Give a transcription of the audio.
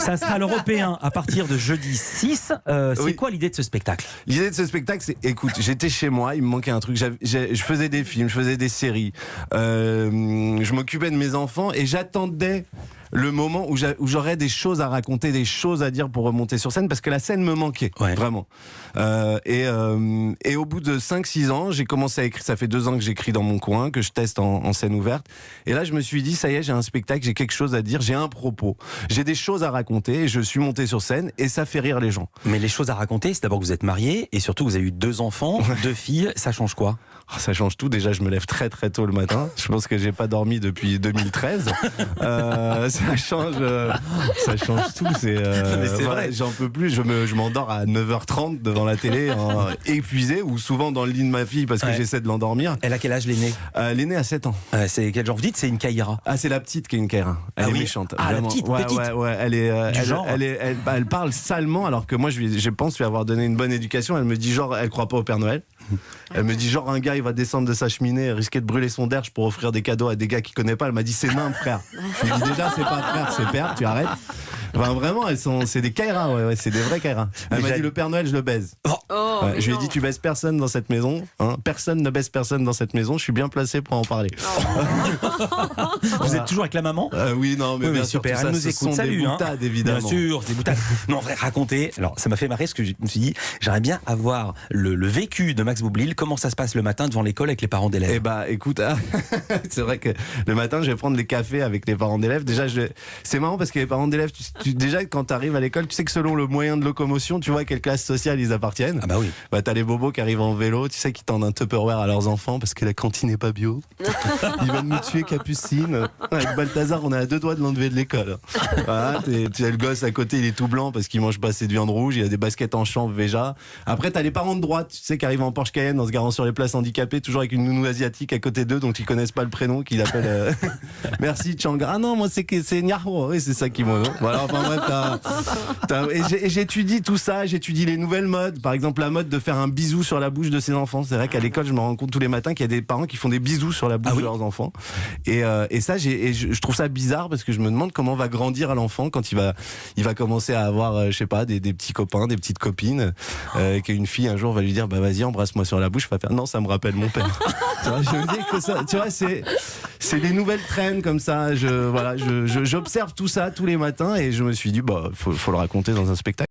Ça sera l'Européen à partir de jeudi 6. C'est Oui. quoi l'idée de ce spectacle? L'idée de ce spectacle, c'est, écoute, j'étais chez moi, il me manquait un truc, je faisais des films, je faisais des séries, je m'occupais de mes enfants et j'attendais le moment où j'aurais des choses à raconter, des choses à dire pour remonter sur scène, parce que la scène me manquait, vraiment. Et au bout de 5-6 ans, j'ai commencé à écrire, ça fait 2 ans que j'écris dans mon coin, que je teste en scène ouverte, et là je me suis dit, ça y est, j'ai un spectacle, j'ai quelque chose à dire, j'ai un propos, j'ai des choses à raconter, et je suis monté sur scène, et ça fait rire les gens. Mais les choses à raconter, c'est d'abord que vous êtes marié et surtout que vous avez eu 2 enfants, 2 filles. Ça change quoi? Ça change tout. Déjà, je me lève très très tôt le matin. Je pense que j'ai pas dormi depuis 2013. Ça change tout. C'est vrai. J'en peux plus. Je m'endors à 9h30 devant la télé, épuisé, ou souvent dans le lit de ma fille parce que j'essaie de l'endormir. Elle a quel âge, l'aînée? L'aînée a 7 ans. C'est quel genre? Vous dites c'est une Kaira? Ah, c'est la petite qui est une Kaira. Elle est méchante. Ah, vraiment. la petite, ouais, petite. Ouais. Elle est. Elle parle salement, alors que moi, je pense lui avoir donné une bonne éducation. Elle me dit genre, elle croit pas au Père Noël. Elle me dit genre, un gars il va descendre de sa cheminée et risquer de brûler son derge pour offrir des cadeaux à des gars qu'il connaît pas. Elle m'a dit c'est nain, frère. Je lui ai dit déjà c'est pas frère, c'est père, tu arrêtes. Enfin vraiment, c'est des Kaira, c'est des vrais Kaira. Elle m'a dit le Père Noël je le baise. Je lui ai dit tu baises personne dans cette maison, hein. Personne ne baise personne dans cette maison. Je suis bien placé pour en parler. Vous êtes toujours avec la maman? Oui, non, mais bien sûr. Super. Elle nous écoute. Salut. Des boutades, évidemment. Bien sûr, des boutades. Non, en vrai, racontez. Alors, ça m'a fait marrer parce que je me suis dit, j'aimerais bien avoir le vécu de Max Boublil. Comment ça se passe le matin devant l'école avec les parents d'élèves? Eh bah, écoute, c'est vrai que le matin, je vais prendre des cafés avec les parents d'élèves. Déjà, c'est marrant parce que les parents d'élèves, déjà, quand tu arrives à l'école, tu sais que selon le moyen de locomotion, tu vois à quelle classe sociale ils appartiennent. Ah bah oui. Bah, t'as les bobos qui arrivent en vélo, tu sais, qui tendent un Tupperware à leurs enfants parce que la cantine n'est pas bio. Ils veulent nous tuer, Capucine. Avec Balthazar, on est à 2 doigts de l'enlever de l'école. Voilà, tu as le gosse à côté, il est tout blanc parce qu'il mange pas assez de viande rouge, il a des baskets en chanvre Véja. Après, t'as les parents de droite, tu sais, qui arrivent en Porsche Cayenne en se garant sur les places handicapées, toujours avec une nounou asiatique à côté d'eux, donc ils connaissent pas le prénom, qu'ils appellent merci Changa. Ah non, moi c'est Nyarro, oui, c'est ça qui m'ont. Voilà, enfin bref, et j'étudie tout ça, j'étudie les nouvelles modes, par exemple la mode de faire un bisou sur la bouche de ses enfants. C'est vrai qu'à l'école, je me rends compte tous les matins qu'il y a des parents qui font des bisous sur la bouche de leurs enfants. Et ça, je trouve ça bizarre parce que je me demande comment va grandir l'enfant quand il va commencer à avoir, je sais pas, des petits copains, des petites copines, qu'une fille un jour va lui dire, bah vas-y, embrasse-moi sur la bouche. Va faire, non, ça me rappelle mon père. Tu vois, je me dis que ça, tu vois, c'est des nouvelles traînes comme ça. J'observe tout ça tous les matins et je me suis dit, bah faut le raconter dans un spectacle.